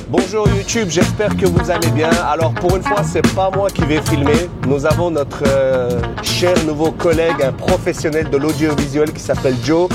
Bonjour YouTube, j'espère que vous allez bien. Alors pour une fois, c'est pas moi qui vais filmer. Nous avons notre cher nouveau collègue, un professionnel de l'audiovisuel qui s'appelle Joe,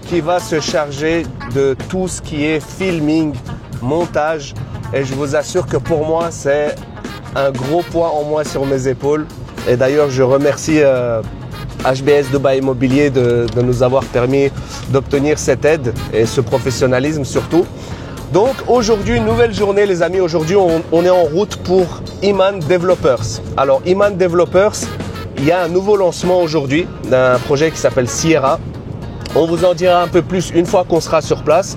qui va se charger de tout ce qui est filming, montage. Et je vous assure que pour moi, c'est un gros poids en moins sur mes épaules. Et d'ailleurs, je remercie HBS Dubai Immobilier de nous avoir permis d'obtenir cette aide et ce professionnalisme surtout. Donc aujourd'hui, nouvelle journée les amis. Aujourd'hui, on est en route pour Iman Developers. Alors Iman Developers, il y a un nouveau lancement aujourd'hui d'un projet qui s'appelle Sierra. On vous en dira un peu plus une fois qu'on sera sur place.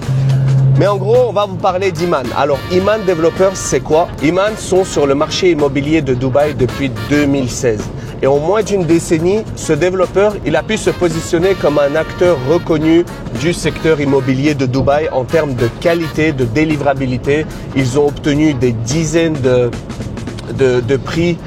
Mais en gros, on va vous parler d'Iman. Alors Iman Developers, c'est quoi? Iman sont sur le marché immobilier de Dubaï depuis 2016. Et en moins d'une décennie, ce développeur, il a pu se positionner comme un acteur reconnu du secteur immobilier de Dubaï en termes de qualité, de délivrabilité. Ils ont obtenu des dizaines de prix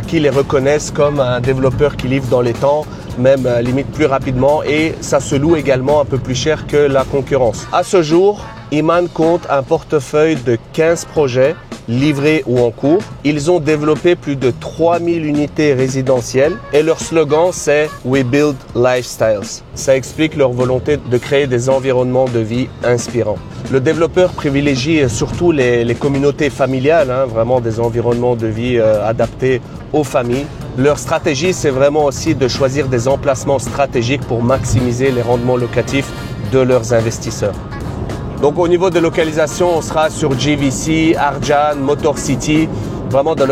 qui les reconnaissent comme un développeur qui livre dans les temps, même limite plus rapidement, et ça se loue également un peu plus cher que la concurrence. À ce jour, Iman compte un portefeuille de 15 projets livrés ou en cours. Ils ont développé plus de 3000 unités résidentielles et leur slogan c'est « We build lifestyles ». Ça explique leur volonté de créer des environnements de vie inspirants. Le développeur privilégie surtout les communautés familiales, vraiment des environnements de vie adaptés aux familles. Leur stratégie, c'est vraiment aussi de choisir des emplacements stratégiques pour maximiser les rendements locatifs de leurs investisseurs. Donc au niveau de localisation, on sera sur GVC, Arjan, Motor City, vraiment des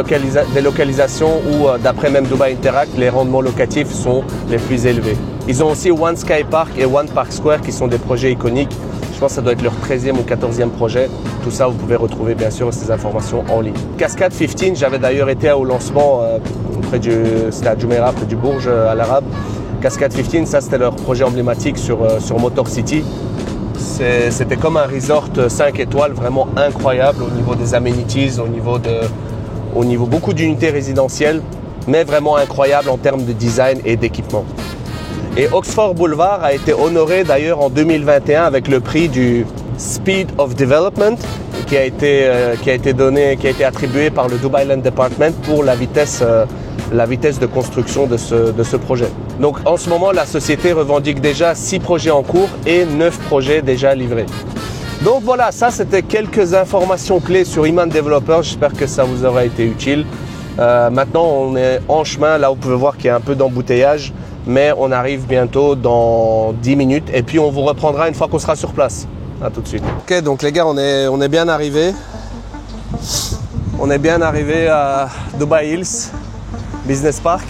localisations où, d'après même Dubai Interact, les rendements locatifs sont les plus élevés. Ils ont aussi One Sky Park et One Park Square qui sont des projets iconiques. Je pense que ça doit être leur 13e ou 14e projet. Tout ça, vous pouvez retrouver bien sûr ces informations en ligne. Cascade 15, j'avais d'ailleurs été au lancement c'était à Jumeirah, près du Bourj à l'Arabe. Cascade 15, ça c'était leur projet emblématique sur Motor City. C'était comme un resort 5 étoiles, vraiment incroyable au niveau des amenities, au niveau beaucoup d'unités résidentielles, mais vraiment incroyable en termes de design et d'équipement. Et Oxford Boulevard a été honoré d'ailleurs en 2021 avec le prix du Speed of Development qui a été attribué par le Dubai Land Department pour la vitesse de construction de ce projet. Donc en ce moment, la société revendique déjà 6 projets en cours et 9 projets déjà livrés. Donc voilà, ça c'était quelques informations clés sur Iman Developers. J'espère que ça vous aura été utile. Maintenant, on est en chemin. Là, vous pouvez voir qu'il y a un peu d'embouteillage, mais on arrive bientôt dans 10 minutes et puis on vous reprendra une fois qu'on sera sur place. À tout de suite. Ok, donc les gars, on est bien arrivés. On est bien arrivé à Dubai Hills Business Park.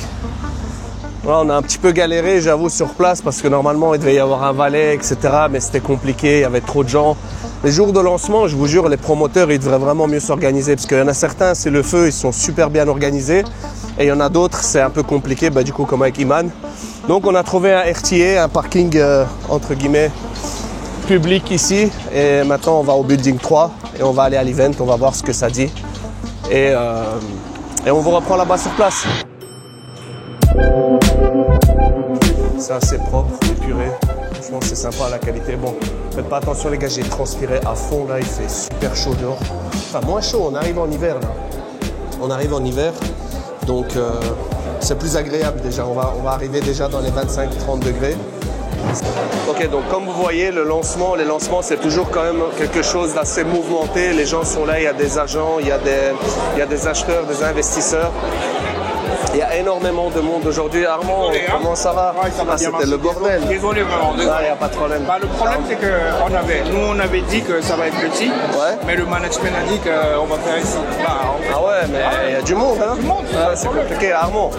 Voilà, on a un petit peu galéré, j'avoue, sur place parce que normalement il devait y avoir un valet, etc. Mais c'était compliqué, il y avait trop de gens. Les jours de lancement, je vous jure, les promoteurs, ils devraient vraiment mieux s'organiser parce qu'il y en a certains, c'est le feu, ils sont super bien organisés. Et il y en a d'autres, c'est un peu compliqué, du coup, comme avec Iman. Donc on a trouvé un RTA, un parking entre guillemets public ici. Et maintenant, on va au building 3 et on va aller à l'event, on va voir ce que ça dit. Et on vous reprend là-bas sur place. C'est assez propre, épuré. Franchement, c'est sympa la qualité. Bon, faites pas attention les gars, j'ai transpiré à fond là, il fait super chaud dehors. Enfin, moins chaud, on arrive en hiver là. On arrive en hiver, donc c'est plus agréable déjà. On va arriver déjà dans les 25-30 degrés. Ok, donc comme vous voyez, les lancements, c'est toujours quand même quelque chose d'assez mouvementé. Les gens sont là, il y a des agents, il y a des acheteurs, des investisseurs. Il y a énormément de monde aujourd'hui. Armand, comment ça va? C'était le bordel. Désolé vraiment. Il n'y a pas de problème. Le problème, c'est qu'on avait dit que ça va être petit, mais le management a dit qu'on va faire ici. Ah ouais, mais il y a du monde, hein? C'est compliqué. Armand,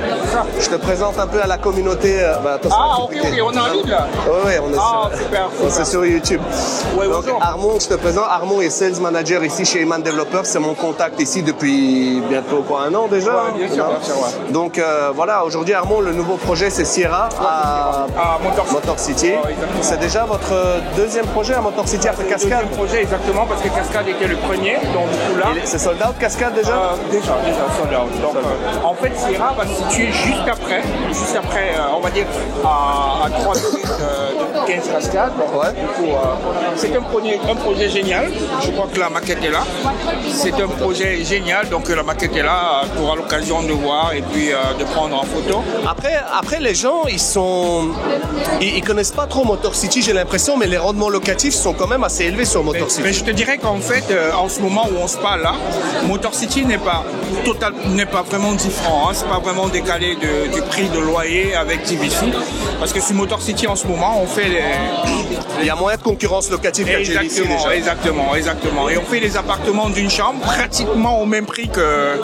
je te présente un peu à la communauté. Ok, on est en ligne là? Oui, on est sur YouTube. Ouais, donc Armand, je te présente. Armand est Sales Manager ici chez Iman Developers. C'est mon contact ici depuis bientôt 1 an déjà. Ouais, bien sûr, ouais. Donc voilà, aujourd'hui Armand, le nouveau projet c'est Sierra à Motor City. C'est déjà votre deuxième projet à Motor City après Cascade? Deuxième projet exactement, parce que Cascade était le premier, donc du coup là... C'est sold out Cascade déjà? Déjà sold out. Donc en fait Sierra va se situer juste après, on va dire à 3 minutes 15 cascades. C'est un projet génial. Je crois que la maquette est là. C'est un projet génial, donc la maquette est là. Tu auras l'occasion de voir et puis de prendre en photo. Après les gens, ils connaissent pas trop Motor City, j'ai l'impression, mais les rendements locatifs sont quand même assez élevés sur Motor City. Mais je te dirais qu'en fait, en ce moment où on se parle là, Motor City n'est pas vraiment différent. Hein. C'est pas vraiment décalé du prix de loyer avec TBC. Parce que sur Motor City en ce moment, on fait il y a moins de concurrence locative qu'à TBC déjà. Exactement. Et on fait des appartements d'une chambre pratiquement au même prix que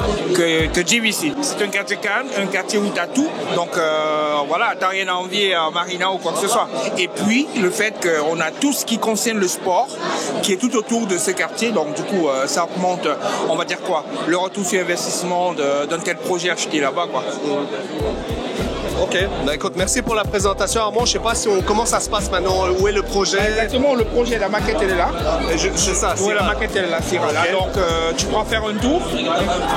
GVC. C'est un quartier calme, un quartier où tu as tout. Donc voilà, tu n'as rien à envier à Marina ou quoi que ce soit. Et puis, le fait qu'on a tout ce qui concerne le sport, qui est tout autour de ce quartier. Donc du coup, ça augmente, on va dire quoi, le retour sur investissement d'un tel projet acheté là-bas, quoi. Ok, bah écoute, merci pour la présentation. Armand, je sais pas comment ça se passe maintenant, où est le projet? Exactement, le projet, la maquette elle est là. C'est ça, oui, la maquette elle est là, Syrah. Okay. Donc tu pourras faire un tour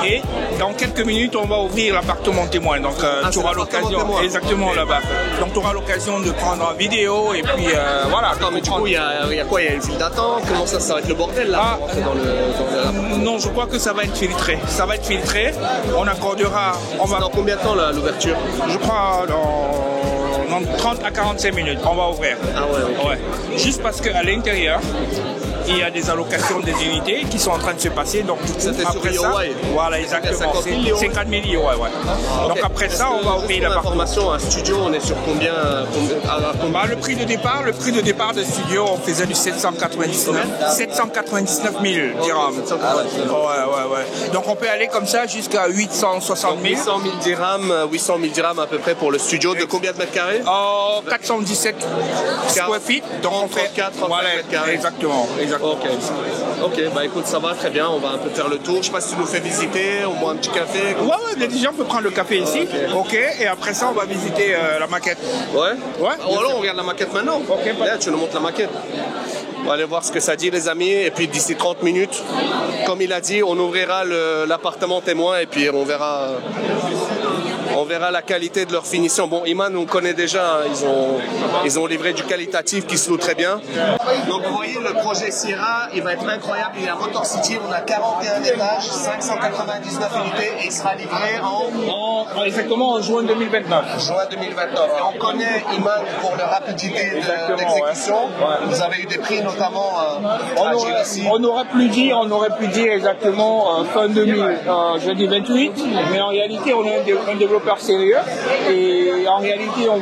et dans quelques minutes on va ouvrir l'appartement témoin. Donc tu auras l'occasion, exactement là-bas. Donc tu auras l'occasion de prendre en vidéo et puis voilà. Attends, mais du coup il y a quoi? Il y a une file d'attente? Comment ça va être le bordel là? Non, je crois que ça va être filtré. Ça va être filtré. On accordera. Dans combien de temps l'ouverture? Je crois dans 30 à 45 minutes, on va ouvrir. Ah ouais. Juste parce qu'à l'intérieur, il y a des allocations des unités qui sont en train de se passer. Donc, du coup, après ça, voilà, exactement. 50 millions, ouais. Donc, après ça, on va ouvrir la information. Un studio, on est sur combien le prix de départ de studio, on faisait du 799 000 dirhams. Ouais. Donc, on peut aller comme ça jusqu'à 860 000. 800 000 dirhams à peu près pour le studio. De combien de mètres carrés? 417 square feet. Donc, on fait 4 mètres carrés. Exactement. Ok, bah écoute, ça va très bien, on va un peu faire le tour. Je sais pas si tu nous fais visiter, au moins un petit café. Ouais, déjà on peut prendre le café ici. Ok, et après ça on va visiter la maquette. Ouais. Ou alors on regarde la maquette maintenant. Ok, là, tu nous montres la maquette. On va aller voir ce que ça dit les amis et puis d'ici 30 minutes, comme il a dit, on ouvrira l'appartement témoin et puis on verra la qualité de leur finition. Bon, Iman, on connaît déjà, hein, ils ont livré du qualitatif qui se loue très bien. Donc vous voyez, le projet Syrah, il va être incroyable. Il est à Motor City, on a 41 étages, 599 unités et il sera livré exactement en juin 2029. Juin 2029. Et on connaît Iman pour leur rapidité d'exécution. Ouais. Vous avez eu des prix notamment on aurait pu dire exactement fin 2028, mais en réalité on est un développeur sérieux et en réalité on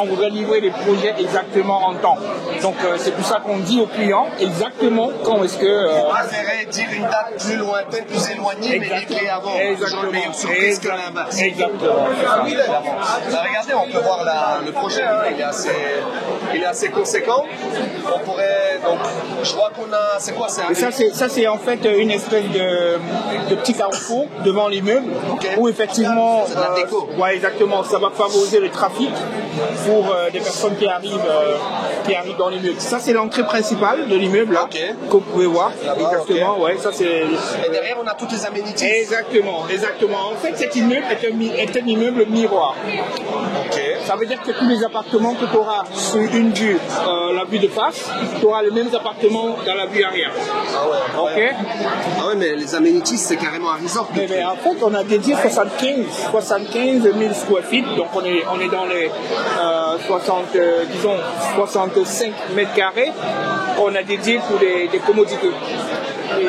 voudrait livrer les projets exactement en temps. Donc c'est pour ça qu'on dit aux clients exactement quand est-ce que... On préférait dire une date plus lointaine, plus éloignée, mais livrer avant. Exactement. Surprise que l'inverse. Exactement. Regardez, on peut voir le projet, hein, il est assez conséquent. On pourrait, donc, je vois qu'on a, c'est quoi ça? Ça c'est en fait une espèce de petit carrefour devant l'immeuble, où effectivement, c'est de la déco. Ouais, exactement, ça va favoriser le trafic pour des personnes qui arrivent dans l'immeuble. Ça c'est l'entrée principale de l'immeuble là, que vous pouvez voir. Exactement, ouais, ça c'est. Et derrière on a toutes les aménités. Exactement. En fait, cet immeuble est un immeuble miroir. Ça veut dire que tous les appartements que tu auras sur une vue, la vue de face, tu auras les mêmes appartements dans la vue arrière. Ah ouais, mais les aménités, c'est carrément un resort. Mais en fait, on a dédié 75 000 square feet, donc on est dans les 65 mètres carrés qu'on a dédié pour des commodités. Et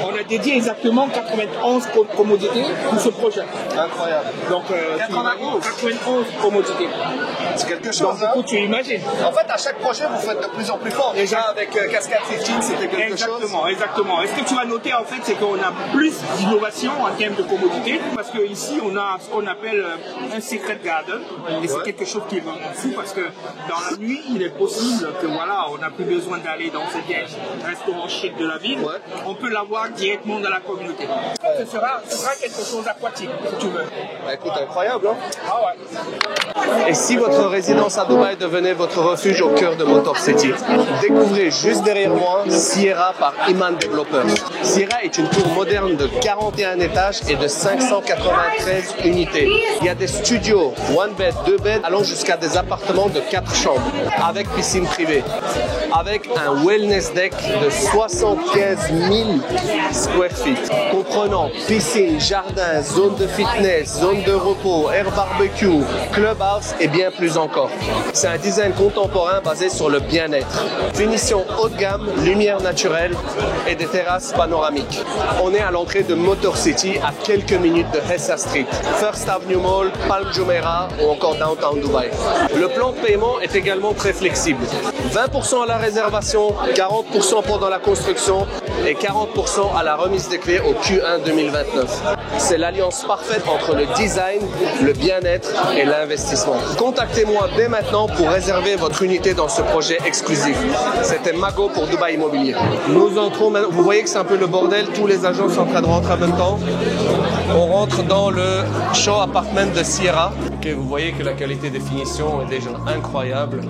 on a dédié exactement 91 commodités pour ce projet. Incroyable. Donc 91 commodités. C'est quelque chose. Donc, du coup, tu imagines. En fait, à chaque projet, vous faites de plus en plus fort. Déjà avec Cascade 15, c'était quelque chose. Exactement. Et ce que tu vas noter, en fait, c'est qu'on a plus d'innovation en termes de commodités. Parce qu'ici, on a ce qu'on appelle un secret garden. Et c'est quelque chose qui est vraiment fou parce que dans la nuit, il est possible que on n'a plus besoin d'aller dans ces restaurants chics de la ville. On peut l'avoir directement être membre de la communauté. Ce sera quelque chose d'aquatique, si tu veux. Bah, écoute, incroyable, hein? Ah ouais. Et si votre résidence à Dubaï devenait votre refuge au cœur de Motor City, découvrez juste derrière moi Sierra par Iman Developers. Sierra est une tour moderne de 41 étages et de 593 unités. Il y a des studios, one bed, 2 beds, allant jusqu'à des appartements de 4 chambres, avec piscine privée, avec un wellness deck de 75 000 square feet, comprenant piscine, jardin, zone de fitness, zone de repos, air barbecue, clubhouse et bien plus encore. C'est un design contemporain basé sur le bien-être. Finition haut de gamme, lumière naturelle et des terrasses panoramiques. On est à l'entrée de Motor City à quelques minutes de Hessa Street, First Avenue Mall, Palm Jumeirah ou encore Downtown Dubai. Le plan de paiement est également très flexible. 20% à la réservation, 40% pendant la construction et 40% à la remise des clés au Q1 2029. C'est l'alliance parfaite entre le design, le bien-être et l'investissement. Contactez-moi dès maintenant pour réserver votre unité dans ce projet exclusif. C'était Mago pour Dubaï Immobilier. Nous entrons maintenant, vous voyez que c'est un peu le bordel, tous les agents sont en train de rentrer en même temps. On rentre dans le show apartment de Sierra. Ok, vous voyez que la qualité des finitions est déjà incroyable.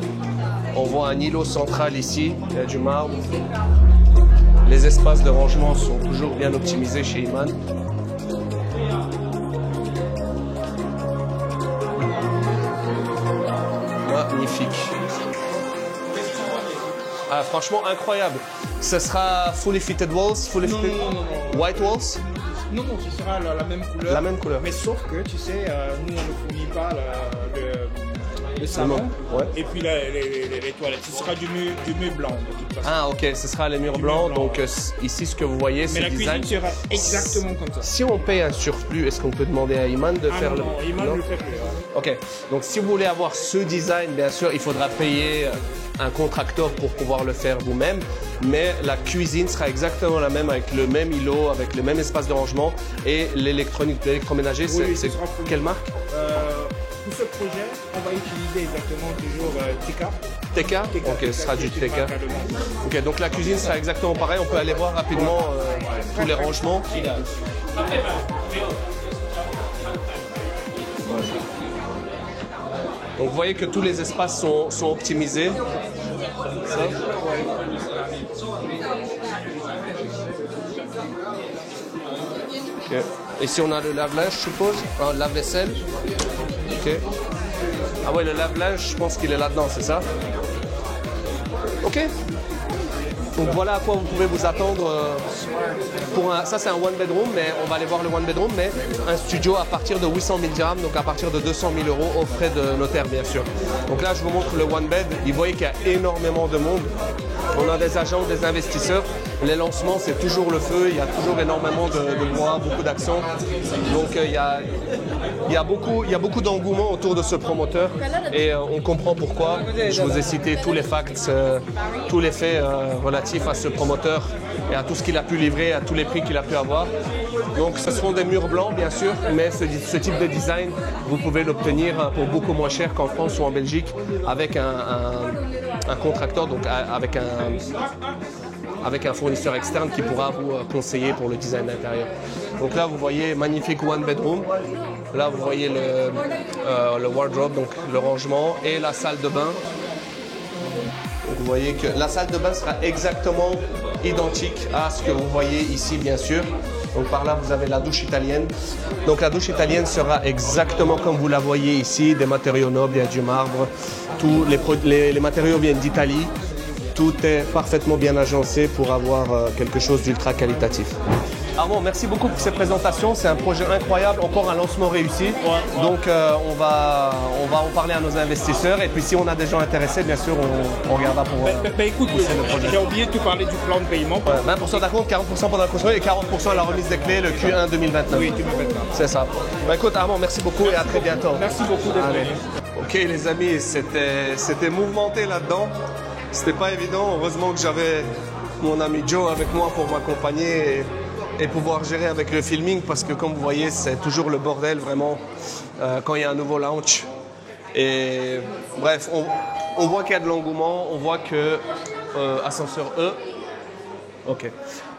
On voit un îlot central ici, il y a du marbre. Les espaces de rangement sont toujours bien optimisés chez Iman. Magnifique. Ah, franchement incroyable. Ce sera fully fitted walls, fully fitted white walls. Non, ce sera la même couleur. La même couleur. Mais sauf que, tu sais, nous, on ne fournit pas le savon et puis les toilettes. Ce sera du mur blanc, de toute façon. Ah, ok, ce sera les murs blancs. Donc, ici, ce que vous voyez, c'est le design. Mais la cuisine sera exactement comme ça. Si on paye un surplus, est-ce qu'on peut demander à Iman de faire non, Iman ne le fait plus. Ok, donc si vous voulez avoir ce design, bien sûr, il faudra payer un contracteur pour pouvoir le faire vous-même, mais la cuisine sera exactement la même, avec le même îlot, avec le même espace de rangement et l'électronique, l'électroménager, c'est quelle marque? Pour ce projet, on va utiliser exactement toujours TK. TK? Ok, ce sera du TK. Ok, donc la cuisine sera exactement pareil, on peut aller voir rapidement tous les rangements. Donc vous voyez que tous les espaces sont optimisés. Ça. Okay. Ici on a le lave-linge, je suppose, un lave-vaisselle. Ok. Ah ouais, le lave-linge, je pense qu'il est là-dedans, c'est ça? Ok. Donc voilà à quoi vous pouvez vous attendre ça c'est un one bedroom, mais on va aller voir le one bedroom, mais un studio à partir de 800 000 dirhams, donc à partir de 200 000 euros aux frais de notaire bien sûr. Donc là je vous montre le one bed, vous voyez qu'il y a énormément de monde. On a des agents, des investisseurs. Les lancements, c'est toujours le feu. Il y a toujours énormément de voix, beaucoup d'actions. Donc, il y a beaucoup d'engouement autour de ce promoteur. Et on comprend pourquoi. Je vous ai cité tous les facts, tous les faits relatifs à ce promoteur et à tout ce qu'il a pu livrer, à tous les prix qu'il a pu avoir. Donc, ce seront des murs blancs, bien sûr. Mais ce type de design, vous pouvez l'obtenir pour beaucoup moins cher qu'en France ou en Belgique avec un contracteur, donc avec un fournisseur externe qui pourra vous conseiller pour le design intérieur. Donc là, vous voyez magnifique one bedroom. Là, vous voyez le wardrobe, donc le rangement et la salle de bain. Donc, vous voyez que la salle de bain sera exactement identique à ce que vous voyez ici, bien sûr. Donc par là, vous avez la douche italienne. Donc la douche italienne sera exactement comme vous la voyez ici, des matériaux nobles, il y a du marbre. Tous les matériaux viennent d'Italie. Tout est parfaitement bien agencé pour avoir quelque chose d'ultra qualitatif. Armand, merci beaucoup pour ces présentations. C'est un projet incroyable, encore un lancement réussi. Ouais. Donc on va en parler à nos investisseurs. Et puis si on a des gens intéressés, bien sûr, on regardera pour écoute, j'ai oublié de te parler du plan de paiement. 20% d'acompte, 40% pendant la construction et 40% à la remise des clés, le Q1 2029. Oui, 2029. C'est ça. Écoute Armand, merci beaucoup et à très bientôt. Merci beaucoup d'être venu. Ok les amis, c'était mouvementé là-dedans. C'était pas évident. Heureusement que j'avais mon ami Joe avec moi pour m'accompagner et pouvoir gérer avec le filming parce que comme vous voyez, c'est toujours le bordel vraiment quand il y a un nouveau launch. Et bref, on voit qu'il y a de l'engouement, on voit que ascenseur E, Ok.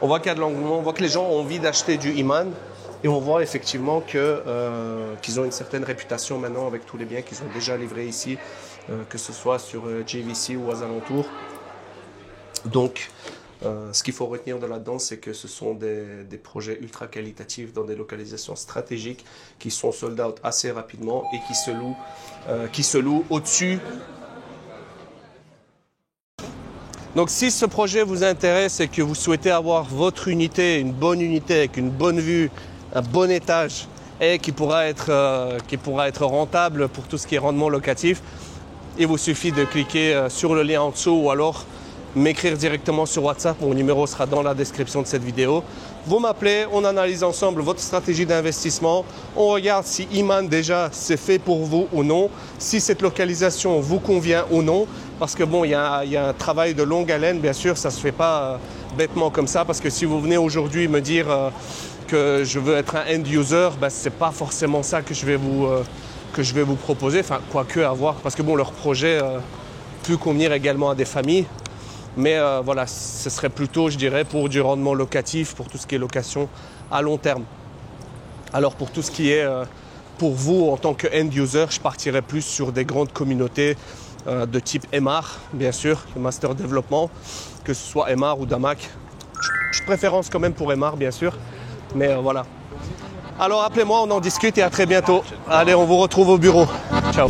On voit qu'il y a de l'engouement, on voit que les gens ont envie d'acheter du Iman et on voit effectivement qu'ils ont une certaine réputation maintenant avec tous les biens qu'ils ont déjà livrés ici, que ce soit sur JVC ou aux alentours. Donc, ce qu'il faut retenir de là-dedans, c'est que ce sont des projets ultra qualitatifs dans des localisations stratégiques qui sont sold out assez rapidement et qui se louent au-dessus. Donc si ce projet vous intéresse et que vous souhaitez avoir votre unité, une bonne unité avec une bonne vue, un bon étage et qui pourra être rentable pour tout ce qui est rendement locatif, il vous suffit de cliquer sur le lien en dessous ou alors m'écrire directement sur WhatsApp. Mon numéro sera dans la description de cette vidéo. Vous m'appelez, on analyse ensemble votre stratégie d'investissement. On regarde si Iman déjà c'est fait pour vous ou non, si cette localisation vous convient ou non. Parce que bon, il y a un travail de longue haleine, bien sûr, ça ne se fait pas bêtement comme ça. Parce que si vous venez aujourd'hui me dire que je veux être un end-user, ben, ce n'est pas forcément ça que je vais vous proposer. Enfin, quoique à voir, parce que bon, leur projet peut convenir également à des familles. Mais voilà, ce serait plutôt, je dirais, pour du rendement locatif, pour tout ce qui est location à long terme. Alors pour tout ce qui est pour vous en tant que end-user, je partirais plus sur des grandes communautés de type MR, bien sûr, le Master Développement, que ce soit MR ou DAMAC. Je préférence quand même pour MR, bien sûr, mais voilà. Alors appelez-moi, on en discute et à très bientôt. Allez, on vous retrouve au bureau. Ciao.